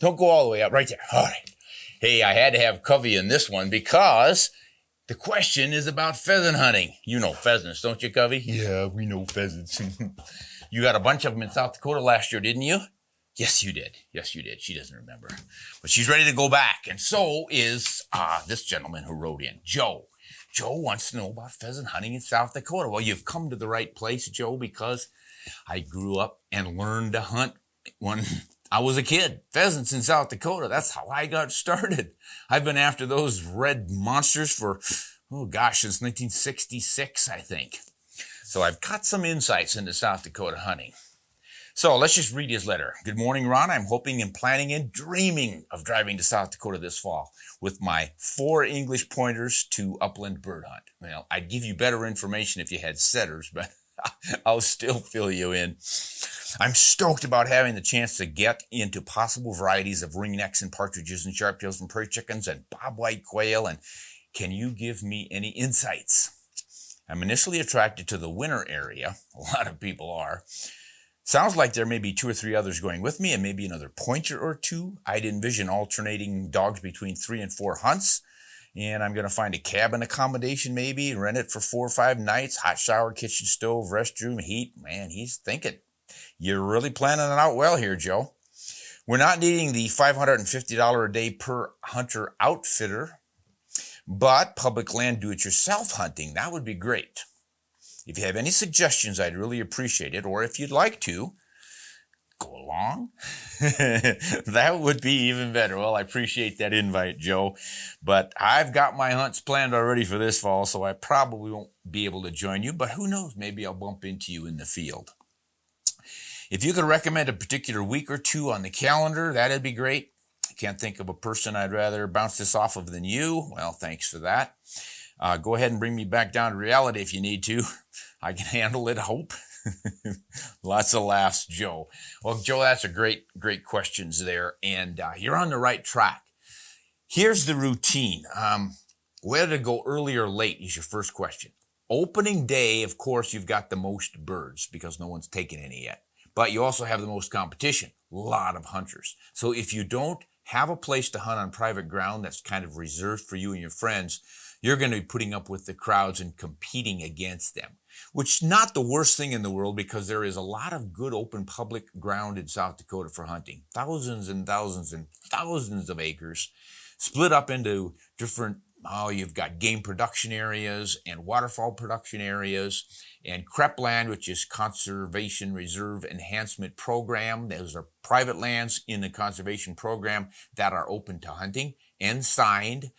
don't go all the way up. Right there. All right. Hey, I had to have Covey in this one because the question is about pheasant hunting. You know pheasants, don't you, Covey? Yeah, we know pheasants. You got a bunch of them in South Dakota last year, didn't you? Yes, you did. Yes, you did. She doesn't remember. But she's ready to go back. And so is this gentleman who wrote in, Joe. Joe wants to know about pheasant hunting in South Dakota. Well, you've come to the right place, Joe, because I grew up and learned to hunt when I was a kid. Pheasants in South Dakota. That's how I got started. I've been after those red monsters for, since 1966, I think. So I've got some insights into South Dakota hunting. So let's just read his letter. Good morning, Ron. I'm hoping and planning and dreaming of driving to South Dakota this fall with my 4 English pointers to upland bird hunt. Well, I'd give you better information if you had setters, but I'll still fill you in. I'm stoked about having the chance to get into possible varieties of ringnecks and partridges and sharptails and prairie chickens and bobwhite quail. And can you give me any insights? I'm initially attracted to the winter area. A lot of people are. Sounds like there may be 2 or 3 others going with me and maybe another pointer or 2. I'd envision alternating dogs between 3 and 4 hunts. And I'm going to find a cabin accommodation maybe, rent it for 4 or 5 nights, hot shower, kitchen stove, restroom, heat. Man, he's thinking. You're really planning it out well here, Joe. We're not needing the $550 a day per hunter outfitter, but public land do-it-yourself hunting, that would be great. If you have any suggestions, I'd really appreciate it. Or if you'd like to, go along. That would be even better. Well, I appreciate that invite, Joe. But I've got my hunts planned already for this fall, so I probably won't be able to join you. But who knows? Maybe I'll bump into you in the field. If you could recommend a particular week or 2 on the calendar, that'd be great. I can't think of a person I'd rather bounce this off of than you. Well, thanks for that. Go ahead and bring me back down to reality if you need to. I can handle it, I hope. Lots of laughs, Joe. Well, Joe, that's a great questions there. And you're on the right track. Here's the routine. Whether to go early or late is your first question. Opening day, of course, you've got the most birds because no one's taken any yet. But you also have the most competition. A lot of hunters. So if you don't have a place to hunt on private ground that's kind of reserved for you and your friends, you're going to be putting up with the crowds and competing against them, which is not the worst thing in the world because there is a lot of good open public ground in South Dakota for hunting. Thousands and thousands and thousands of acres split up into different, you've got game production areas and waterfowl production areas and CREP land, which is Conservation Reserve Enhancement Program. Those are private lands in the conservation program that are open to hunting and signed.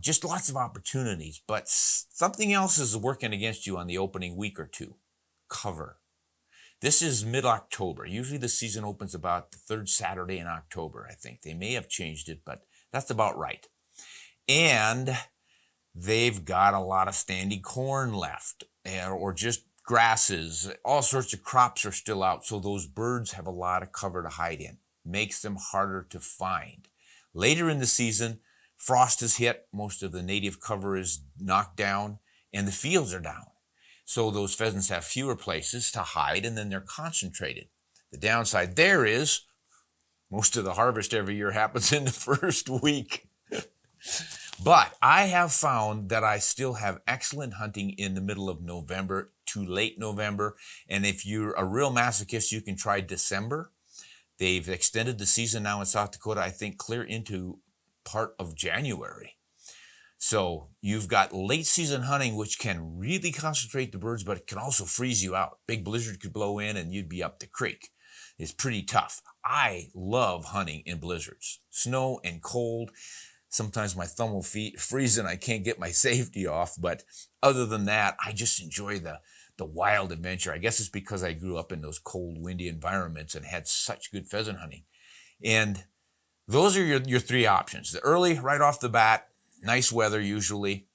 Just lots of opportunities, but something else is working against you on the opening week or 2. Cover. This is mid-October. Usually the season opens about the 3rd Saturday in October, I think. They may have changed it, but that's about right. And they've got a lot of standing corn left or just grasses. All sorts of crops are still out, so those birds have a lot of cover to hide in. Makes them harder to find. Later in the season, frost has hit, most of the native cover is knocked down, and the fields are down. So those pheasants have fewer places to hide, and then they're concentrated. The downside there is most of the harvest every year happens in the first week. But I have found that I still have excellent hunting in the middle of November to late November. And if you're a real masochist, you can try December. They've extended the season now in South Dakota, I think, clear into part of January. So you've got late season hunting, which can really concentrate the birds, but it can also freeze you out. Big blizzard could blow in and you'd be up the creek. It's pretty tough. I love hunting in blizzards, snow and cold. Sometimes my thumb will freeze and I can't get my safety off. But other than that, I just enjoy the wild adventure. I guess it's because I grew up in those cold, windy environments and had such good pheasant hunting. And those are your 3 options. The early, right off the bat, nice weather usually.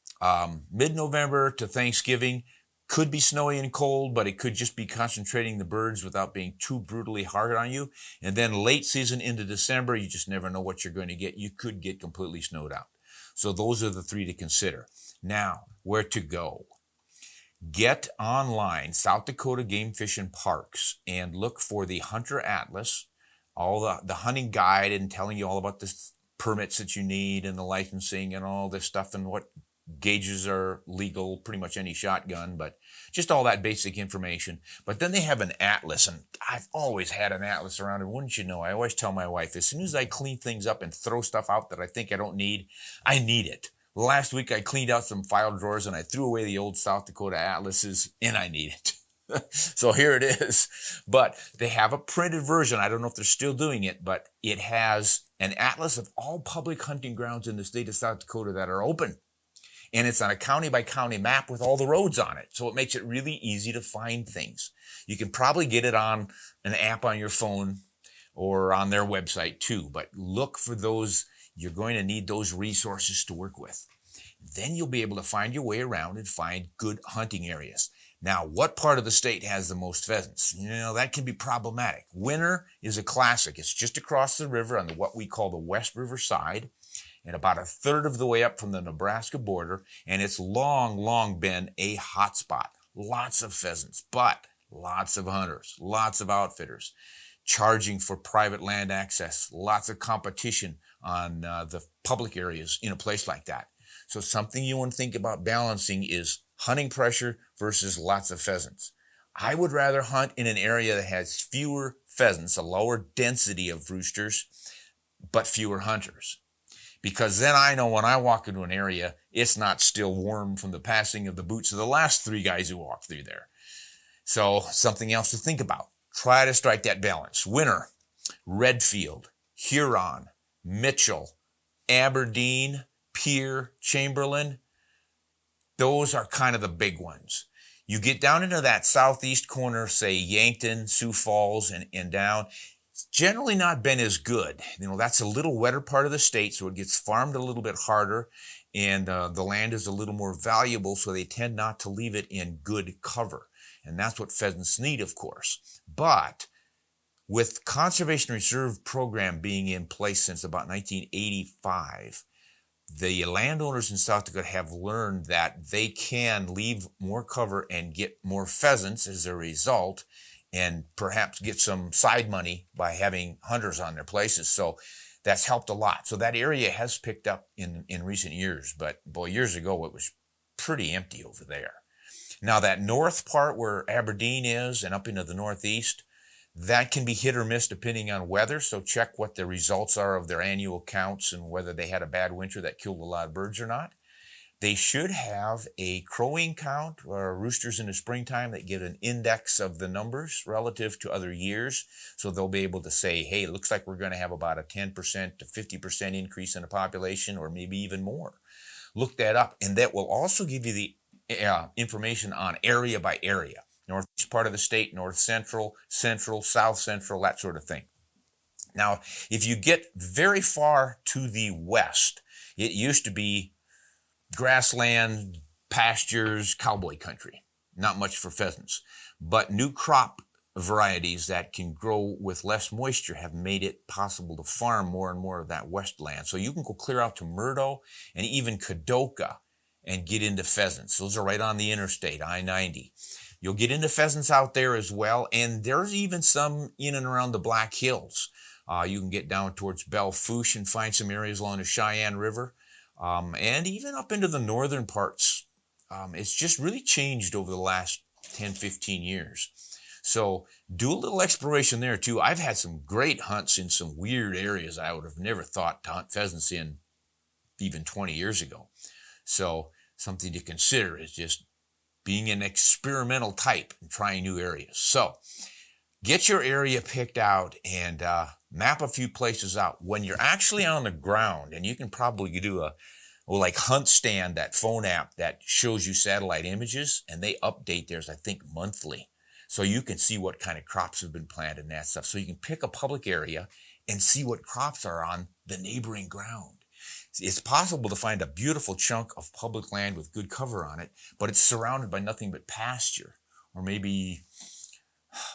Mid-November to Thanksgiving, could be snowy and cold, but it could just be concentrating the birds without being too brutally hard on you. And then late season into December, you just never know what you're going to get. You could get completely snowed out. So those are the 3 to consider. Now, where to go? Get online, South Dakota Game Fish and Parks, and look for the Hunter Atlas all the hunting guide and telling you all about the permits that you need and the licensing and all this stuff and what gauges are legal, pretty much any shotgun, but just all that basic information. But then they have an atlas, and I've always had an atlas around, and wouldn't you know, I always tell my wife, as soon as I clean things up and throw stuff out that I think I don't need, I need it. Last week I cleaned out some file drawers and I threw away the old South Dakota atlases, and I need it. So here it is. But they have a printed version. I don't know if they're still doing it, but it has an atlas of all public hunting grounds in the state of South Dakota that are open. And it's on a county by county map with all the roads on it. So it makes it really easy to find things. You can probably get it on an app on your phone or on their website too. But look for those. You're going to need those resources to work with. Then you'll be able to find your way around and find good hunting areas. Now, what part of the state has the most pheasants? You know, that can be problematic. Winter is a classic. It's just across the river on what we call the West River side, and about a third of the way up from the Nebraska border, and it's long been a hot spot. Lots of pheasants, but lots of hunters, lots of outfitters, charging for private land access, lots of competition on the public areas in a place like that. So something you want to think about balancing is hunting pressure versus lots of pheasants. I would rather hunt in an area that has fewer pheasants, a lower density of roosters, but fewer hunters. Because then I know when I walk into an area, it's not still warm from the passing of the boots of the last 3 guys who walked through there. So something else to think about. Try to strike that balance. Winter, Redfield, Huron, Mitchell, Aberdeen, Pierre, Chamberlain, those are kind of the big ones. You get down into that southeast corner, say Yankton, Sioux Falls, and down, it's generally not been as good. You know, that's a little wetter part of the state, so it gets farmed a little bit harder, and the land is a little more valuable, so they tend not to leave it in good cover. And that's what pheasants need, of course. But with Conservation Reserve Program being in place since about 1985, the landowners in South Dakota have learned that they can leave more cover and get more pheasants as a result, and perhaps get some side money by having hunters on their places. So that's helped a lot. So that area has picked up in recent years, but boy, years ago it was pretty empty over there. Now that north part where Aberdeen is and up into the northeast, that can be hit or miss depending on weather, so check what the results are of their annual counts and whether they had a bad winter that killed a lot of birds or not. They should have a crowing count or roosters in the springtime that give an index of the numbers relative to other years, so they'll be able to say, hey, it looks like we're going to have about a 10% to 50% increase in the population, or maybe even more. Look that up, and that will also give you the information on area by area. Northeast part of the state, north central, central, south central, that sort of thing. Now, if you get very far to the west, it used to be grassland, pastures, cowboy country. Not much for pheasants. But new crop varieties that can grow with less moisture have made it possible to farm more and more of that west land. So you can go clear out to Murdo and even Dakota and get into pheasants. Those are right on the interstate, I-90. You'll get into pheasants out there as well, and there's even some in and around the Black Hills. You can get down towards Belle Fourche and find some areas along the Cheyenne River, and even up into the northern parts. It's just really changed over the last 10, 15 years. So do a little exploration there too. I've had some great hunts in some weird areas I would have never thought to hunt pheasants in even 20 years ago. So something to consider is just being an experimental type and trying new areas. So get your area picked out and map a few places out. When you're actually on the ground, and you can probably do like Hunt Stand, that phone app that shows you satellite images, and they update theirs, I think, monthly. So you can see what kind of crops have been planted and that stuff. So you can pick a public area and see what crops are on the neighboring ground. It's possible to find a beautiful chunk of public land with good cover on it, but it's surrounded by nothing but pasture, or maybe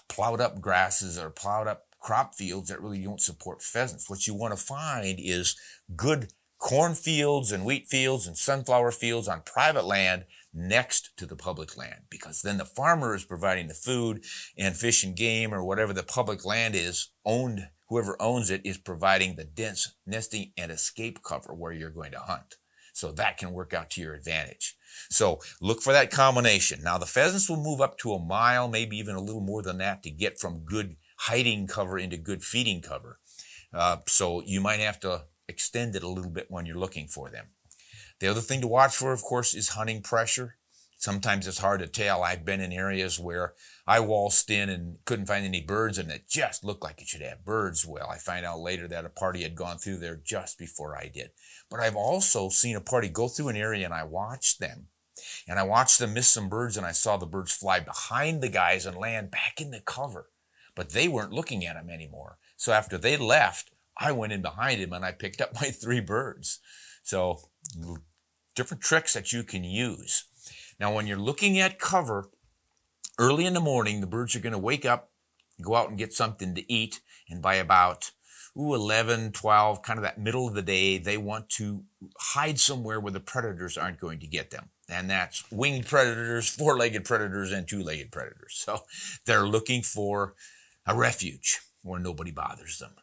plowed up grasses or plowed up crop fields that really don't support pheasants. What you want to find is good cornfields and wheat fields and sunflower fields on private land next to the public land, because then the farmer is providing the food, and fish and game or whatever the public land is owned whoever owns it is providing the dense nesting and escape cover where you're going to hunt. So that can work out to your advantage. So look for that combination. Now the pheasants will move up to a mile, maybe even a little more than that, to get from good hiding cover into good feeding cover. So you might have to extend it a little bit when you're looking for them. The other thing to watch for, of course, is hunting pressure. Sometimes it's hard to tell. I've been in areas where I waltzed in and couldn't find any birds, and it just looked like it should have birds. Well, I find out later that a party had gone through there just before I did. But I've also seen a party go through an area, and I watched them. And I watched them miss some birds, and I saw the birds fly behind the guys and land back in the cover. But they weren't looking at them anymore. So after they left, I went in behind him, and I picked up my 3 birds. So different tricks that you can use. Now, when you're looking at cover, early in the morning, the birds are going to wake up, go out and get something to eat, and by about 11, 12, kind of that middle of the day, they want to hide somewhere where the predators aren't going to get them. And that's winged predators, 4-legged predators, and 2-legged predators. So they're looking for a refuge where nobody bothers them.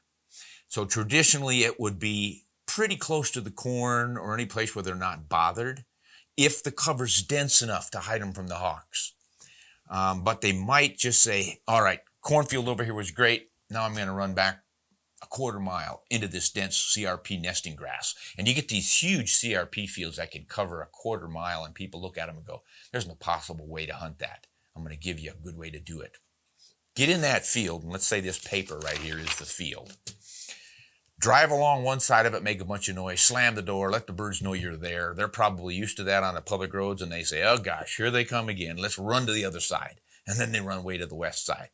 So traditionally, it would be pretty close to the corn or any place where they're not bothered, if the cover's dense enough to hide them from the hawks. But they might just say, all right, cornfield over here was great. Now I'm going to run back a quarter mile into this dense CRP nesting grass. And you get these huge CRP fields that can cover a quarter mile, and people look at them and go, there's no possible way to hunt that. I'm going to give you a good way to do it. Get in that field, and let's say this paper right here is the field. Drive along one side of it, make a bunch of noise, slam the door, let the birds know you're there. They're probably used to that on the public roads, and they say, oh gosh, here they come again. Let's run to the other side. And then they run away to the west side.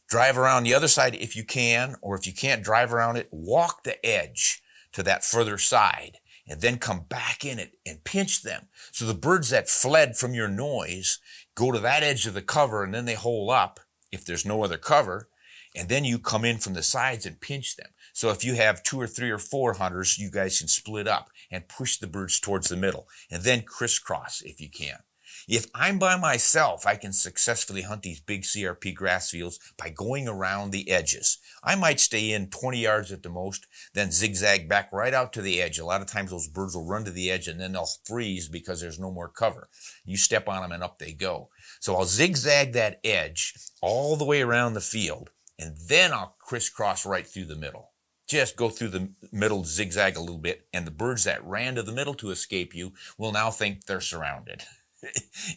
Drive around the other side if you can, or if you can't drive around it, walk the edge to that further side, and then come back in it and pinch them. So the birds that fled from your noise go to that edge of the cover, and then they hole up if there's no other cover, and then you come in from the sides and pinch them. So if you have 2 or 3 or 4 hunters, you guys can split up and push the birds towards the middle, and then crisscross if you can. If I'm by myself, I can successfully hunt these big CRP grass fields by going around the edges. I might stay in 20 yards at the most, then zigzag back right out to the edge. A lot of times those birds will run to the edge and then they'll freeze because there's no more cover. You step on them and up they go. So I'll zigzag that edge all the way around the field, and then I'll crisscross right through the middle. Just go through the middle, zigzag a little bit, and the birds that ran to the middle to escape you will now think they're surrounded.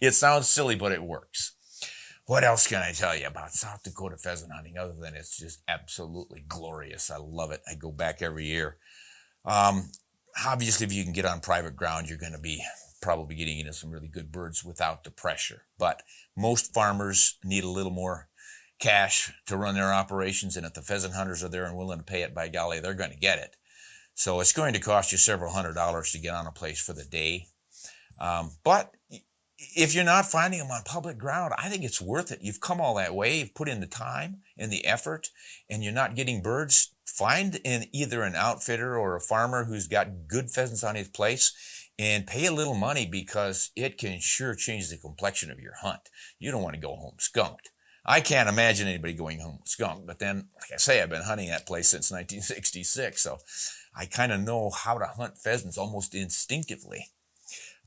It sounds silly, but it works. What else can I tell you about South Dakota pheasant hunting other than it's just absolutely glorious? I love it. I go back every year. Obviously, if you can get on private ground, you're going to be probably getting into some really good birds without the pressure. But most farmers need a little more cash to run their operations, and if the pheasant hunters are there and willing to pay it, by golly, they're going to get it. So it's going to cost you several $100s to get on a place for the day. But if you're not finding them on public ground, I think it's worth it. You've come all that way, you've put in the time and the effort, and you're not getting birds. Find either an outfitter or a farmer who's got good pheasants on his place and pay a little money, because it can sure change the complexion of your hunt. You don't want to go home skunked. I can't imagine anybody going home skunked, but then, like I say, I've been hunting that place since 1966, so I kind of know how to hunt pheasants almost instinctively.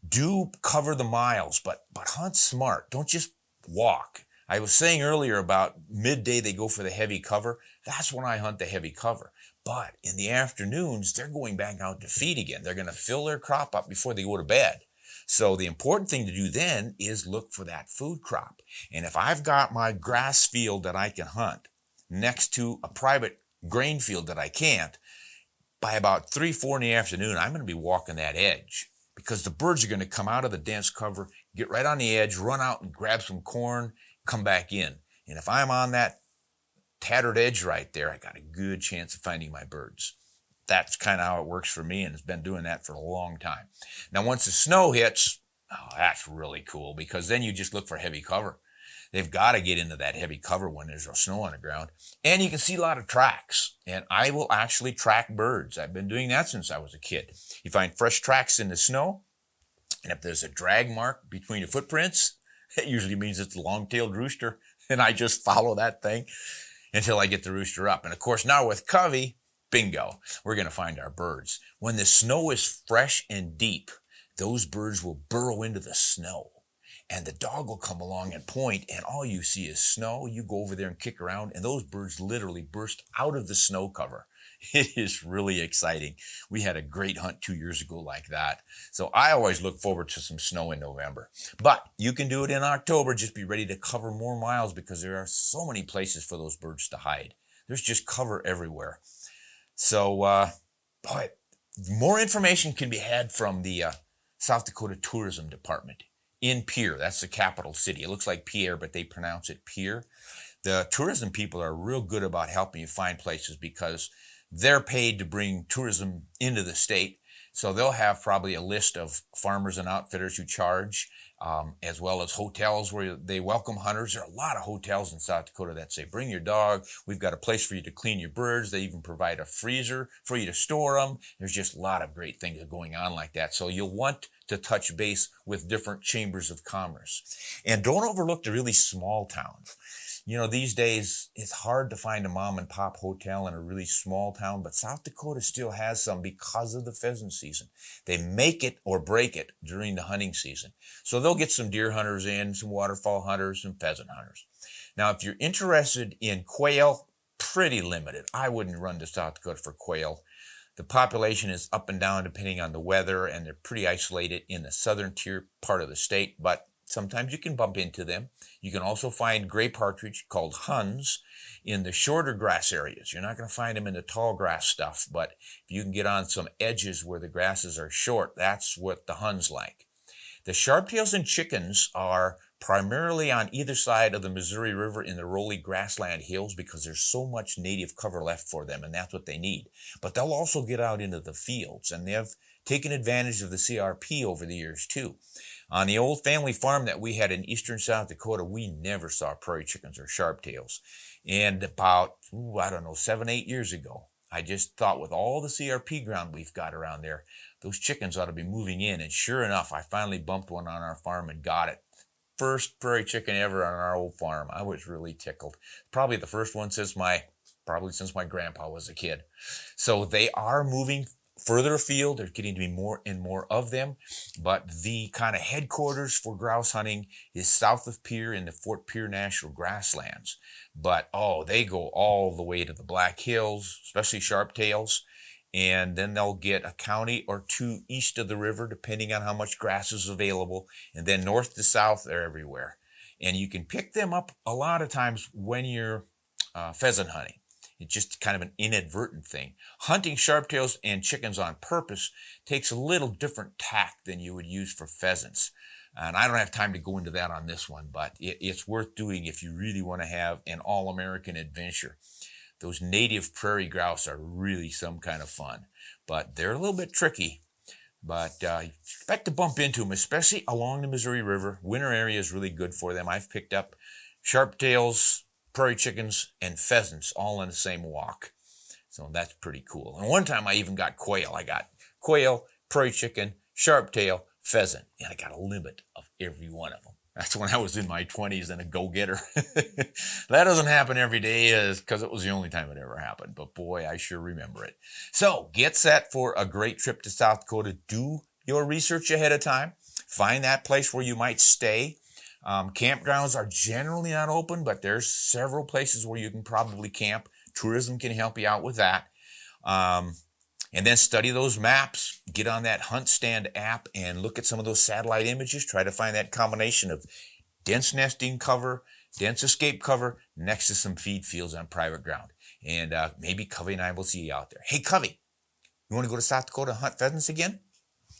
Do cover the miles, but hunt smart. Don't just walk. I was saying earlier about midday they go for the heavy cover. That's when I hunt the heavy cover. But in the afternoons, they're going back out to feed again. They're going to fill their crop up before they go to bed. So the important thing to do then is look for that food crop. And if I've got my grass field that I can hunt next to a private grain field that I can't, by about 3, 4 in the afternoon, I'm going to be walking that edge, because the birds are going to come out of the dense cover, get right on the edge, run out and grab some corn, come back in. And if I'm on that tattered edge right there, I got a good chance of finding my birds. That's kind of how it works for me, and it's been doing that for a long time. Now, once the snow hits, that's really cool, because then you just look for heavy cover. They've got to get into that heavy cover when there's snow on the ground. And you can see a lot of tracks. And I will actually track birds. I've been doing that since I was a kid. You find fresh tracks in the snow, and if there's a drag mark between the footprints, it usually means it's a long-tailed rooster, and I just follow that thing. until I get the rooster up. And of course, now with Covey, bingo, we're going to find our birds. When the snow is fresh and deep, those birds will burrow into the snow. And the dog will come along and point, and all you see is snow. You go over there and kick around, and those birds literally burst out of the snow cover. It is really exciting. We had a great hunt 2 years ago like that. So I always look forward to some snow in November. But you can do it in October. Just be ready to cover more miles because there are so many places for those birds to hide. There's just cover everywhere. So, boy, more information can be had from the South Dakota Tourism Department in Pierre. That's the capital city. It looks like Pierre, but they pronounce it Pierre. The tourism people are real good about helping you find places because they're paid to bring tourism into the state. So they'll have probably a list of farmers and outfitters who charge, as well as hotels where they welcome hunters. There are a lot of hotels in South Dakota that say, bring your dog. We've got a place for you to clean your birds. They even provide a freezer for you to store them. There's just a lot of great things going on like that. So you'll want to touch base with different chambers of commerce. And don't overlook the really small towns. You know, these days, it's hard to find a mom and pop hotel in a really small town, but South Dakota still has some because of the pheasant season. They make it or break it during the hunting season. So they'll get some deer hunters in, some waterfowl hunters, some pheasant hunters. Now, if you're interested in quail, pretty limited. I wouldn't run to South Dakota for quail. The population is up and down depending on the weather, and they're pretty isolated in the southern tier part of the state, but sometimes you can bump into them. You can also find gray partridge called Huns in the shorter grass areas. You're not going to find them in the tall grass stuff, but if you can get on some edges where the grasses are short, that's what the Huns like. The sharptails and chickens are primarily on either side of the Missouri River in the rolly grassland hills because there's so much native cover left for them, and that's what they need. But they'll also get out into the fields, and they've taken advantage of the CRP over the years too. On the old family farm that we had in eastern South Dakota, we never saw prairie chickens or sharptails. And about, 7, 8 years ago, I just thought with all the CRP ground we've got around there, those chickens ought to be moving in. And sure enough, I finally bumped one on our farm and got it. First prairie chicken ever on our old farm. I was really tickled. Probably the first one since my grandpa was a kid. So they are moving further afield. There's getting to be more and more of them, but the kind of headquarters for grouse hunting is south of Pierre in the Fort Pierre National Grasslands. But, they go all the way to the Black Hills, especially sharptails, and then they'll get a county or two east of the river, depending on how much grass is available, and then north to south, they're everywhere. And you can pick them up a lot of times when you're pheasant hunting. It's just kind of an inadvertent thing. Hunting sharptails and chickens on purpose takes a little different tact than you would use for pheasants. And I don't have time to go into that on this one, but it's worth doing if you really want to have an all-American adventure. Those native prairie grouse are really some kind of fun, but they're a little bit tricky. But expect to bump into them, especially along the Missouri River. Winter area is really good for them. I've picked up sharptails, prairie chickens, and pheasants all in the same walk. So that's pretty cool. And one time I even got quail. I got quail, prairie chicken, sharptail, pheasant, and I got a limit of every one of them. That's when I was in my 20s and a go-getter. That doesn't happen every day because it was the only time it ever happened. But boy, I sure remember it. So get set for a great trip to South Dakota. Do your research ahead of time. Find that place where you might stay. Campgrounds are generally not open, but there's several places where you can probably camp. Tourism can help you out with that. And then study those maps. Get on that Hunt Stand app and look at some of those satellite images. Try to find that combination of dense nesting cover, dense escape cover, next to some feed fields on private ground. And maybe Covey and I will see you out there. Hey, Covey, you want to go to South Dakota and hunt pheasants again?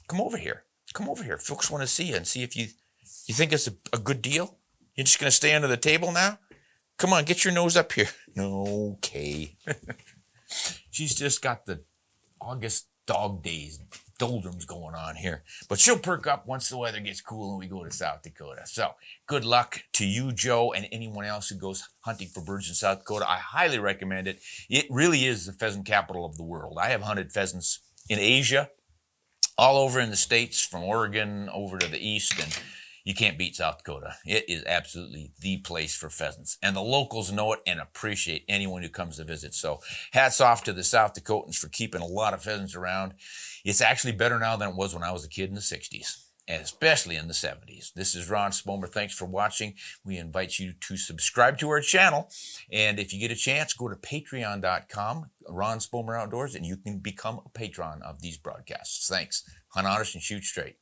Come over here. Come over here. Folks want to see you and see if you think it's a good deal. You're just going to stay under the table now? Come on, get your nose up here. Okay. She's just got the August dog days, doldrums going on here. But she'll perk up once the weather gets cool and we go to South Dakota. So good luck to you, Joe, and anyone else who goes hunting for birds in South Dakota. I highly recommend it. It really is the pheasant capital of the world. I have hunted pheasants in Asia, all over in the States, from Oregon over to the east. And You can't beat South Dakota. It is absolutely the place for pheasants. And the locals know it and appreciate anyone who comes to visit. So hats off to the South Dakotans for keeping a lot of pheasants around. It's actually better now than it was when I was a kid in the 60s. And especially in the 70s. This is Ron Spomer. Thanks for watching. We invite you to subscribe to our channel. And if you get a chance, go to patreon.com, Ron Spomer Outdoors, and you can become a patron of these broadcasts. Thanks. Hunt honest and shoot straight.